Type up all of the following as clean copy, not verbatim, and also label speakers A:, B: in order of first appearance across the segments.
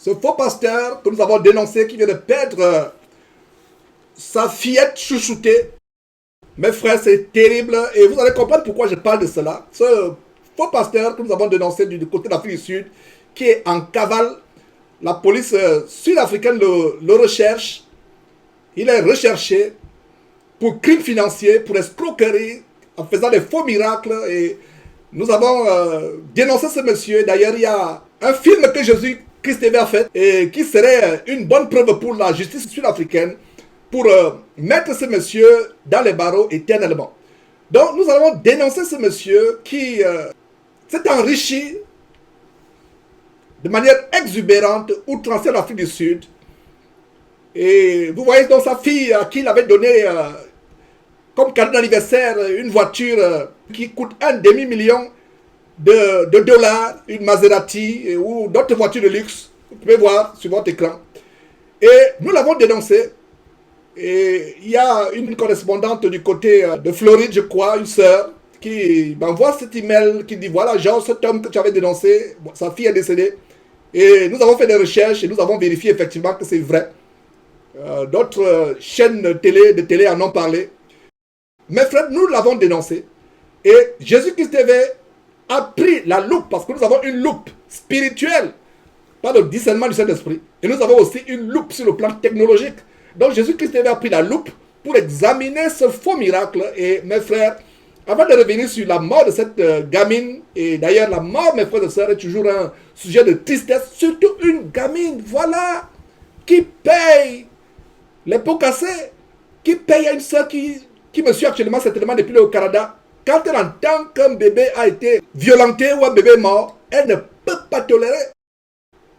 A: Ce faux pasteur que nous avons dénoncé, qui vient de perdre sa fillette chouchoutée, mes frères, c'est terrible et vous allez comprendre pourquoi je parle de cela. Ce faux pasteur que nous avons dénoncé du côté de l'Afrique du Sud, qui est en cavale, la police sud-africaine le recherche. Il est recherché pour crimes financiers, pour escroquerie, en faisant des faux miracles. Et nous avons dénoncé ce monsieur. D'ailleurs, il y a un film que Jésus-Christ avait fait et qui serait une bonne preuve pour la justice sud-africaine pour mettre ce monsieur dans les barreaux éternellement. Donc, nous allons dénoncer ce monsieur qui s'est enrichi de manière exubérante, outrancière en Afrique du Sud. Et vous voyez donc sa fille à qui il avait donné comme cadeau d'anniversaire une voiture qui coûte un demi-million de dollars, une Maserati ou d'autres voitures de luxe. Vous pouvez voir sur votre écran. Et nous l'avons dénoncé. Et il y a une correspondante du côté de Floride, je crois, une sœur, qui m'envoie cet email qui dit voilà, genre, cet homme que tu avais dénoncé, sa fille est décédée. Et nous avons fait des recherches et nous avons vérifié effectivement que c'est vrai. D'autres chaînes de télé en ont parlé. Mes frères, nous l'avons dénoncé. Et Jésus-Christ TV a pris la loupe, parce que nous avons une loupe spirituelle, pas le discernement du Saint-Esprit. Et nous avons aussi une loupe sur le plan technologique. Donc Jésus-Christ TV a pris la loupe pour examiner ce faux miracle. Et mes frères, avant de revenir sur la mort de cette gamine, et d'ailleurs la mort, mes frères et sœurs, est toujours un sujet de tristesse, surtout une gamine, voilà, qui paye les pots cassés, qui paye à une sœur qui me suit actuellement certainement depuis le Canada. Quand elle entend qu'un bébé a été violenté ou un bébé mort, elle ne peut pas tolérer.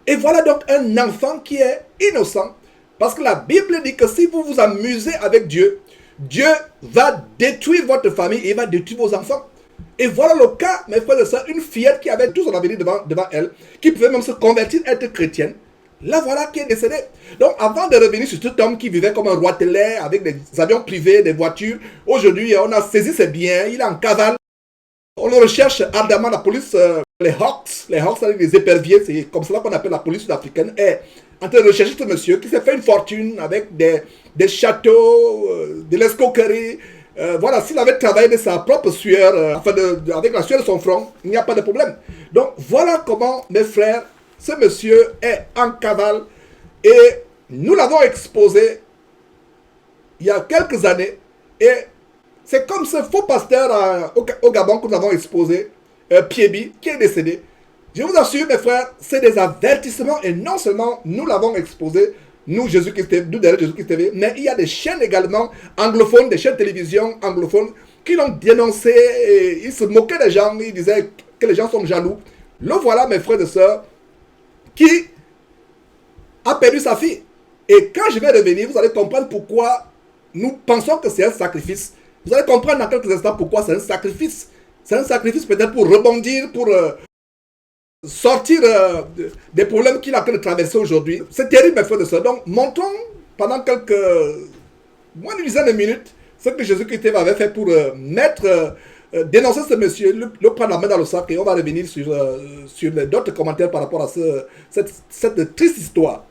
A: Et voilà donc un enfant qui est innocent. Parce que la Bible dit que si vous vous amusez avec Dieu, Dieu va détruire votre famille et il va détruire vos enfants. Et voilà le cas, mes frères et sœurs, une fillette qui avait tout son avenir devant elle, qui pouvait même se convertir, être chrétienne. Là, voilà qui est décédé. Donc, avant de revenir sur cet homme qui vivait comme un roitelet avec des avions privés, des voitures, aujourd'hui, on a saisi ses biens, il est en cavale. On le recherche ardemment, la police, les Hawks, les éperviers, c'est comme cela qu'on appelle la police sud-africaine, est en train de rechercher ce monsieur qui s'est fait une fortune avec des châteaux, de l'escroquerie. Voilà, s'il avait travaillé de sa propre sueur, avec la sueur de son front, il n'y a pas de problème. Donc, voilà comment, mes frères, ce monsieur est en cavale et nous l'avons exposé il y a quelques années et c'est comme ce faux pasteur au Gabon que nous avons exposé, Piebi, qui est décédé. Je vous assure, mes frères, c'est des avertissements et non seulement nous l'avons exposé, nous, Jésus-Christ, nous derrière Jésus-Christ TV, mais il y a des chaînes également anglophones, des chaînes de télévision anglophones qui l'ont dénoncé et ils se moquaient des gens, ils disaient que les gens sont jaloux. Le voilà, mes frères et sœurs, qui a perdu sa fille. Et quand je vais revenir, vous allez comprendre pourquoi nous pensons que c'est un sacrifice. Vous allez comprendre dans quelques instants pourquoi c'est un sacrifice. C'est un sacrifice peut-être pour rebondir, pour sortir des problèmes qu'il a en train de traverser aujourd'hui. C'est terrible, mes frères et sœurs. Donc, montrons pendant moins d'une dizaine de minutes ce que Jésus-Christ avait fait pour dénoncer ce monsieur, le prendre la main dans le sac et on va revenir sur d'autres commentaires par rapport à cette triste histoire.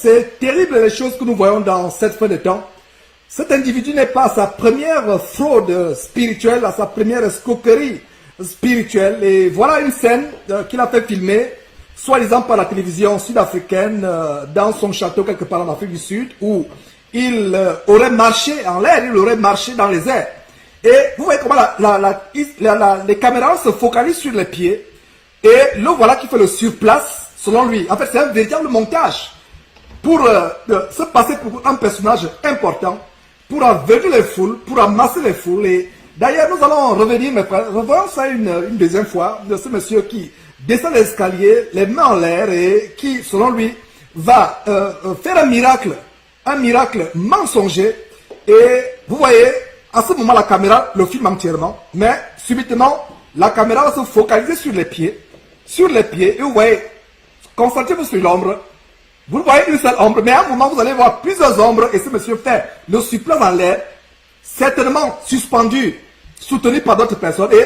A: c'est terrible les choses que nous voyons dans cette fin de temps. Cet individu n'est pas à sa première fraude spirituelle, à sa première escroquerie spirituelle. Et voilà une scène qu'il a fait filmer, soi-disant par la télévision sud-africaine, dans son château quelque part en Afrique du Sud, où il aurait marché en l'air, il aurait marché dans les airs. Et vous voyez comment les caméras se focalisent sur les pieds. Et le voilà qui fait le surplace, selon lui. En fait, c'est un véritable montage pour se passer pour un personnage important, pour aveugler les foules, pour amasser les foules. Et d'ailleurs, nous allons revenir, mes frères, revoyons ça une deuxième fois, de ce monsieur qui descend l'escalier, les mains en l'air, et qui, selon lui, va faire un miracle mensonger. Et vous voyez, à ce moment, la caméra le filme entièrement, mais subitement, la caméra va se focaliser sur les pieds, et vous voyez, concentrez-vous sur l'ombre. Vous voyez une seule ombre, mais à un moment, vous allez voir plusieurs ombres, et ce monsieur fait le surplace en l'air, certainement suspendu, soutenu par d'autres personnes, et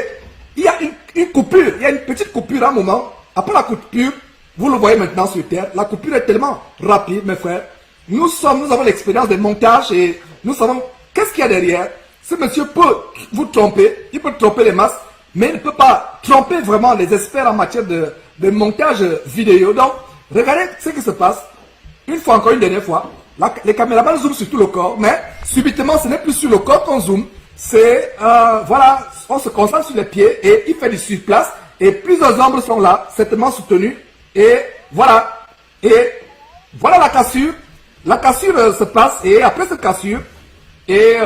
A: il y a une coupure, il y a une petite coupure à un moment. Après la coupure, vous le voyez maintenant sur terre, la coupure est tellement rapide, mes frères. Nous avons l'expérience des montages, et nous savons qu'est-ce qu'il y a derrière. Ce monsieur peut vous tromper, il peut tromper les masses, mais il ne peut pas tromper vraiment les experts en matière de montage vidéo. Donc, regardez ce qui se passe. Une fois encore, une dernière fois, les caméramans zooment sur tout le corps, mais subitement, ce n'est plus sur le corps qu'on zoome. C'est, voilà, on se concentre sur les pieds et il fait du surplace. Et plusieurs ombres sont là, certainement soutenues. Et voilà. Et voilà la cassure. La cassure se passe et après cette cassure, et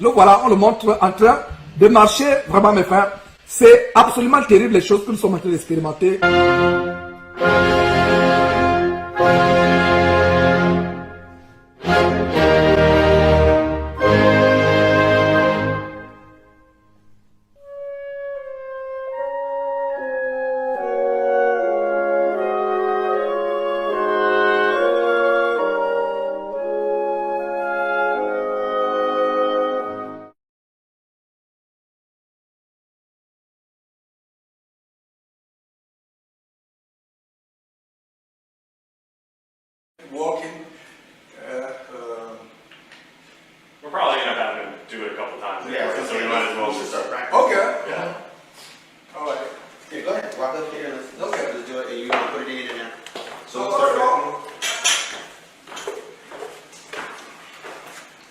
A: le voilà, on le montre en train de marcher. Vraiment, mes frères, c'est absolument terrible les choses que nous sommes en train d'expérimenter. Walking.
B: We're probably going to have him do it a couple times.
C: Yeah,
B: So we might as well
C: just
B: just
C: start practicing.
A: Okay.
B: Yeah.
A: All right.
C: Okay, go ahead. Walk up here. Let's do it. And you can put it in there. So we'll
A: All
C: start
A: right.
C: practicing.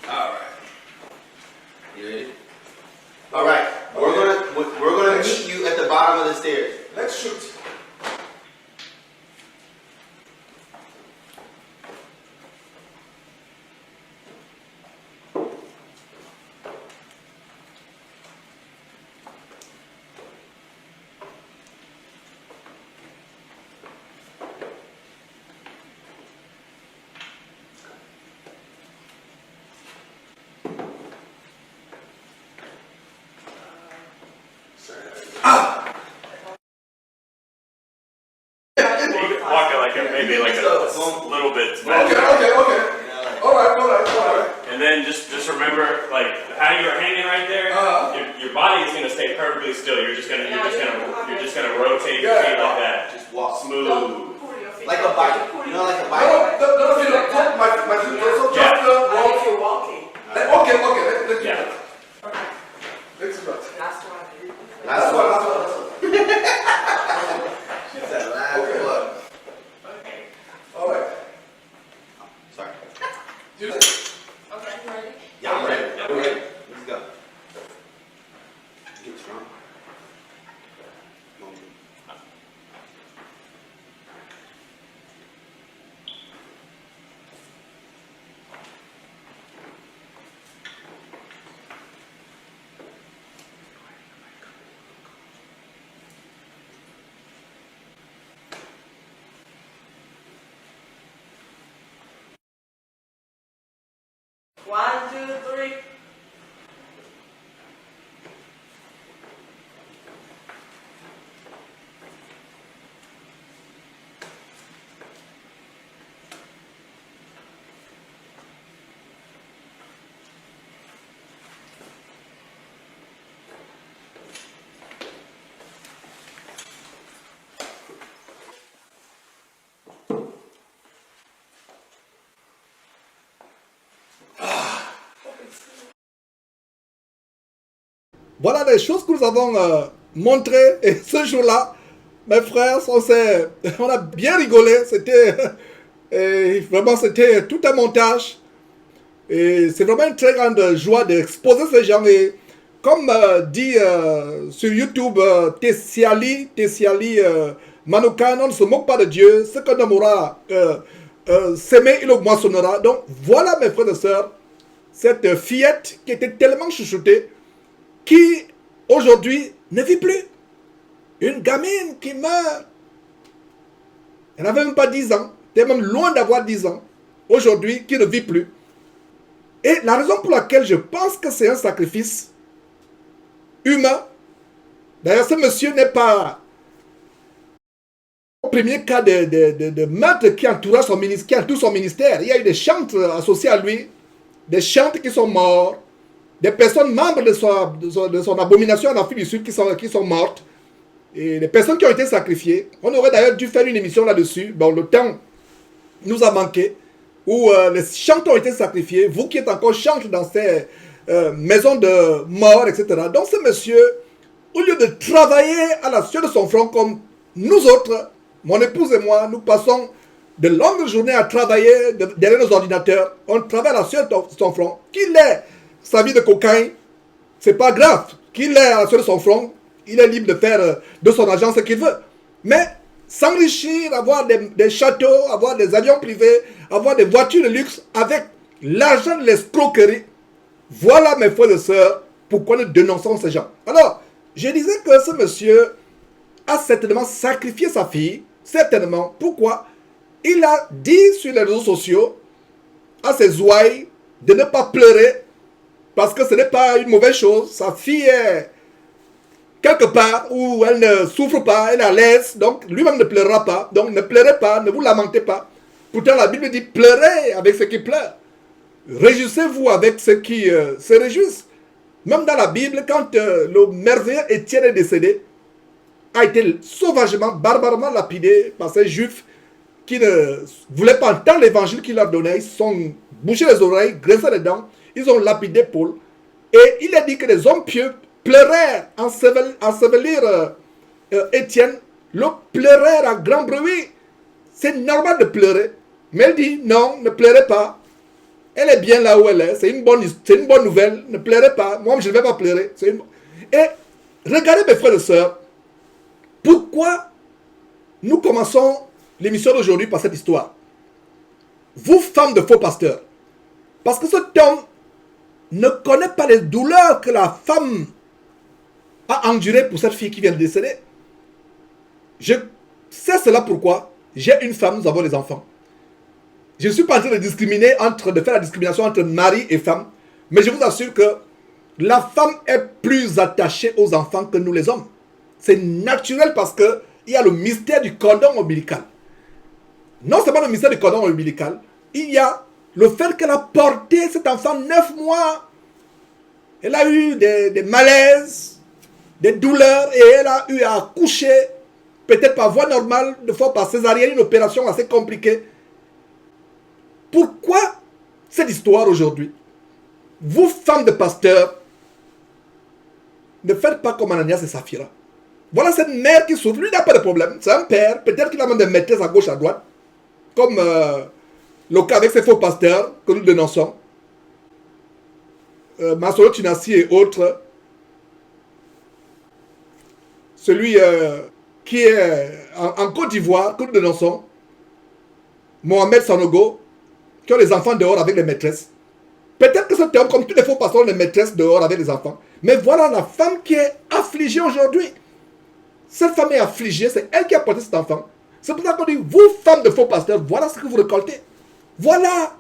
C: All right. You ready? All right. We're gonna meet you at the bottom of the stairs.
A: Let's shoot.
B: Walk it like maybe like a little bit.
A: Okay. All right.
B: And then just remember, like how you're hanging right there, your body is going to stay perfectly still. You're just gonna rotate your feet like that.
C: Just walk
B: Smooth.
C: like a bike. You know, like a bike.
A: No, you don't put my just
B: Yeah.
A: walk.
D: If you're walking.
A: Okay, let's do
B: Yeah.
A: that.
D: Okay.
A: Let's do that.
D: Last one.
C: Last one.
A: That's what.
C: She said last
A: Okay.
C: one.
D: Okay.
A: All right.
C: Sorry.
A: Do that.
D: Okay, you ready?
C: Yeah, I'm ready. We're ready. Let's go. Get strong.
D: One, two, three.
A: Voilà les choses que nous avons montrées. Et ce jour-là, mes frères, on a bien rigolé. Vraiment, c'était tout un montage. Et c'est vraiment une très grande joie d'exposer ces gens. Et comme dit sur YouTube Tessiali Manoukan, on ne se moque pas de Dieu. Ce qu'on aura s'aimer, il moissonnera. Donc voilà, mes frères et sœurs, cette fillette qui était tellement chouchoutée, qui aujourd'hui ne vit plus. Une gamine qui meurt. Elle n'avait même pas 10 ans. Elle est même loin d'avoir 10 ans. Aujourd'hui, qui ne vit plus. Et la raison pour laquelle je pense que c'est un sacrifice humain. D'ailleurs, ce monsieur n'est pas au premier cas de meurtre qui entoure son ministère. Il y a eu des chantres associés à lui. Des chantres qui sont morts. Des personnes membres de son abomination en Afrique du Sud qui sont mortes. Et les personnes qui ont été sacrifiées. On aurait d'ailleurs dû faire une émission là-dessus. Bon, le temps nous a manqué. Où les chantres ont été sacrifiés. Vous qui êtes encore chantres dans ces maisons de mort, etc. Donc ce monsieur, au lieu de travailler à la sueur de son front comme nous autres, mon épouse et moi, nous passons de longues journées à travailler derrière nos ordinateurs. On travaille à la sueur de son front. Qu'il ait sa vie de cocaïne, c'est pas grave. Qu'il ait à la sueur de son front, il est libre de faire de son argent ce qu'il veut. Mais s'enrichir, avoir des châteaux, avoir des avions privés, avoir des voitures de luxe avec l'argent de l'escroquerie. Voilà, mes frères et sœurs, pourquoi nous dénonçons ces gens. Alors, je disais que ce monsieur a certainement sacrifié sa fille. Certainement. Pourquoi? Il a dit sur les réseaux sociaux à ses ouailles de ne pas pleurer parce que ce n'est pas une mauvaise chose. Sa fille est quelque part où elle ne souffre pas, elle est à l'aise, donc lui-même ne pleurera pas. Donc ne pleurez pas, ne vous lamentez pas. Pourtant la Bible dit pleurez avec ceux qui pleurent. Réjouissez-vous avec ceux qui se réjouissent. Même dans la Bible, quand le merveilleux Étienne est décédé, a été sauvagement, barbairement lapidé par ces juifs qui ne voulaient pas entendre l'évangile qu'il leur donnait. Ils se sont bouchés les oreilles, graissé les dents, ils ont lapidé Paul. Et il a dit que les hommes pieux pleurèrent, ensevelir Étienne, le pleurèrent à grand bruit. C'est normal de pleurer. Mais elle dit, non, ne pleurez pas. Elle est bien là où elle est. C'est une bonne nouvelle. Ne pleurez pas. Moi, je ne vais pas pleurer. Et regardez mes frères et sœurs, pourquoi nous commençons l'émission d'aujourd'hui par cette histoire. Vous, femmes de faux pasteurs, parce que cet homme ne connaît pas les douleurs que la femme a endurées pour cette fille qui vient de décéder. Je sais cela pourquoi j'ai une femme, nous avons des enfants. Je ne suis pas en train de discriminer, de faire la discrimination entre mari et femme, mais je vous assure que la femme est plus attachée aux enfants que nous les hommes. C'est naturel parce qu'il y a le mystère du cordon ombilical. Non seulement le mystère du cordon ombilical, il y a le fait qu'elle a porté cet enfant 9 mois. Elle a eu des malaises, des douleurs et elle a eu à accoucher, peut-être par voie normale, de fois par césarienne, une opération assez compliquée. Pourquoi cette histoire aujourd'hui? Vous, femmes de pasteurs, ne faites pas comme Ananias et Saphira. Voilà cette mère qui souffre. Lui n'a pas de problème. C'est un père. Peut-être qu'il a même des maîtresses à gauche, à droite. Comme le cas avec ces faux pasteurs que nous dénonçons. Masolo Tunasi et autres. Celui qui est en Côte d'Ivoire, que nous dénonçons. Mohamed Sanogo, qui ont les enfants dehors avec les maîtresses. Peut-être que cet homme, comme tous les faux pasteurs, ont les maîtresses dehors avec les enfants. Mais voilà la femme qui est affligée aujourd'hui. Cette femme est affligée, c'est elle qui a porté cet enfant. C'est pour ça qu'on dit, vous, femmes de faux pasteurs, voilà ce que vous récoltez. Voilà.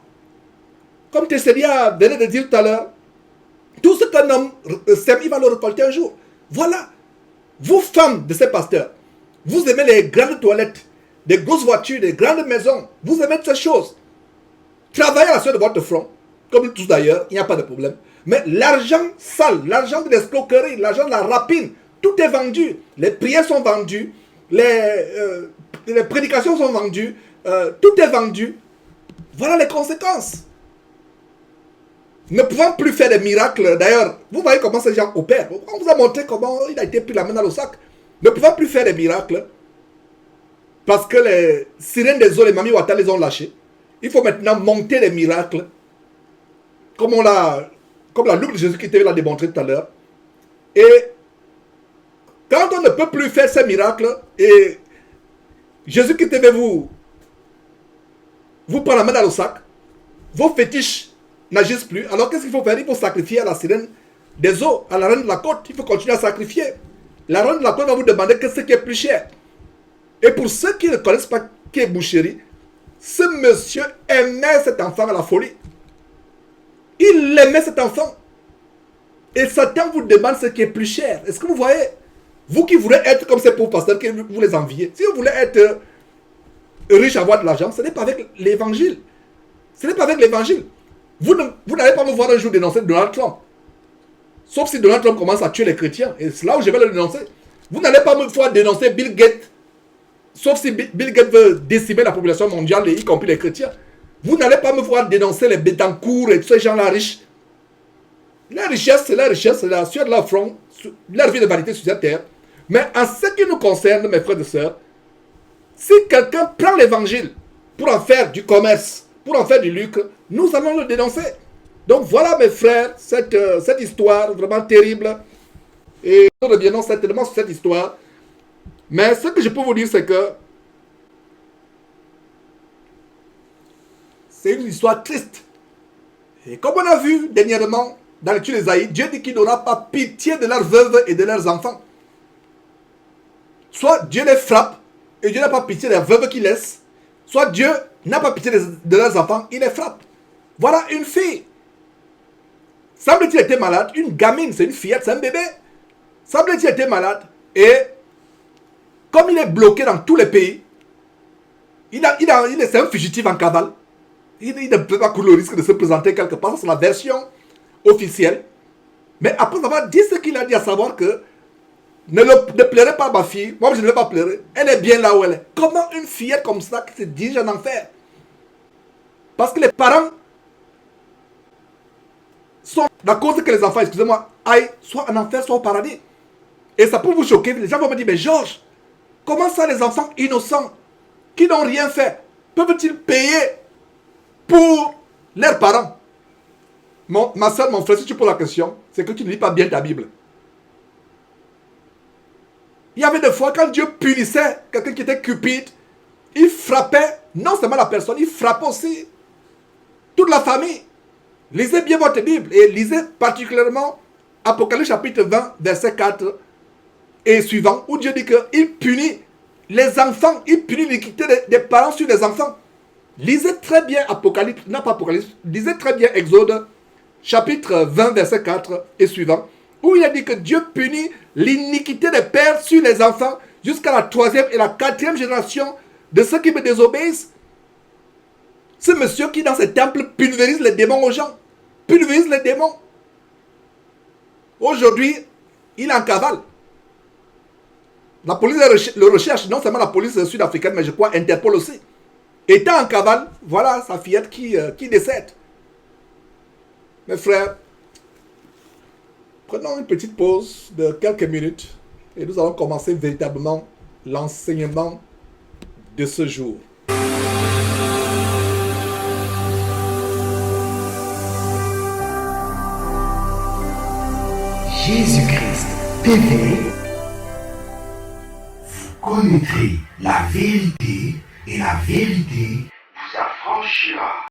A: Comme Tessélia venait de dire tout à l'heure, tout ce qu'un homme sème, il va le récolter un jour. Voilà. Vous, femmes de ces pasteurs, vous aimez les grandes toilettes, des grosses voitures, des grandes maisons. Vous aimez toutes ces choses. Travaillez à la sueur de votre front, comme nous tous d'ailleurs, il n'y a pas de problème. Mais l'argent sale, l'argent de l'escroquerie, l'argent de la rapine, tout est vendu. Les prières sont vendues, les prédications sont vendues, tout est vendu. Voilà les conséquences. ne pouvant plus faire des miracles, d'ailleurs, vous voyez comment ces gens opèrent. On vous a montré comment il a été pris la main dans le sac. Ne pouvant plus faire des miracles, parce que les sirènes des eaux, les Mami Wata les ont lâchés. Il faut maintenant monter des miracles, comme la loupe de Jésus qui l'a démontré tout à l'heure. Et quand on ne peut plus faire ces miracles, et Jésus qui devait vous prend la main dans le sac, vos fétiches n'agissent plus. Alors qu'est-ce qu'il faut faire? Il faut sacrifier à la sirène des eaux, à la reine de la côte. Il faut continuer à sacrifier. La reine de la côte va vous demander qu'est-ce qui est plus cher. Et pour ceux qui ne connaissent pas qui est boucherie, ce monsieur aimait cet enfant à la folie. Il aimait cet enfant. Et Satan vous demande ce qui est plus cher. Est-ce que vous voyez? Vous qui voulez être comme ces pauvres pasteurs, que vous les enviez. Si vous voulez être riche, avoir de l'argent, ce n'est pas avec l'évangile. Ce n'est pas avec l'évangile. Vous n'allez pas me voir un jour dénoncer Donald Trump. Sauf si Donald Trump commence à tuer les chrétiens. Et c'est là où je vais le dénoncer. Vous n'allez pas me voir dénoncer Bill Gates. Sauf si Bill Gates veut décimer la population mondiale, y compris les chrétiens. Vous n'allez pas me voir dénoncer les Bétancourt et tous ces gens-là riches. La richesse, c'est la richesse, c'est la sueur de leur front, leur vie de vanité sur cette terre. Mais en ce qui nous concerne, mes frères et sœurs, si quelqu'un prend l'évangile pour en faire du commerce, pour en faire du lucre, nous allons le dénoncer. Donc voilà, mes frères, cette histoire vraiment terrible. Et nous reviendrons certainement sur cette histoire. Mais ce que je peux vous dire, c'est que c'est une histoire triste. Et comme on a vu dernièrement dans l'étude d'Ésaïe, Dieu dit qu'il n'aura pas pitié de leurs veuves et de leurs enfants. Soit Dieu les frappe et Dieu n'a pas pitié des veuves qu'il laisse, soit Dieu n'a pas pitié de leurs enfants, il les frappe. Voilà une fille. Semble-t-il était malade, une gamine, c'est une fillette, c'est un bébé. Semble-t-il était malade et comme il est bloqué dans tous les pays, c'est un fugitif en cavale. Il ne peut pas courir le risque de se présenter quelque part. C'est la version officielle. Mais après avoir dit ce qu'il a dit, à savoir que ne pleurez pas ma fille, moi je ne vais pas pleurer. Elle est bien là où elle est. Comment une fillette comme ça qui se dirige en enfer? Parce que les parents sont la cause que les enfants, excusez-moi, aillent soit en enfer, soit au paradis. Et ça peut vous choquer. Les gens vont me dire, mais Georges, comment ça les enfants innocents qui n'ont rien fait peuvent-ils payer pour leurs parents? Ma soeur, mon frère, si tu poses la question, c'est que tu ne lis pas bien ta Bible. Il y avait des fois quand Dieu punissait quelqu'un qui était cupide, il frappait non seulement la personne, il frappait aussi toute la famille. Lisez bien votre Bible et lisez particulièrement Apocalypse chapitre 20, verset 4 et suivant, où Dieu dit qu'il punit les enfants, il punit l'iniquité des parents sur les enfants. Lisez très bien Apocalypse, non pas Apocalypse, lisez très bien Exode, chapitre 20, verset 4 et suivant, où il a dit que Dieu punit l'iniquité des pères sur les enfants jusqu'à la 3e et la 4e génération de ceux qui me désobéissent. Ce monsieur qui dans ses temples pulvérise les démons aux gens, pulvérise les démons. Aujourd'hui, il est en cavale. La police le recherche, non seulement la police sud-africaine, mais je crois Interpol aussi. Étant en cavale, voilà sa fillette qui décède. Mes frères, prenons une petite pause de quelques minutes et nous allons commencer véritablement l'enseignement de ce jour.
E: Jésus-Christ TV, vous connaîtrez la vérité et la vérité vous affranchira.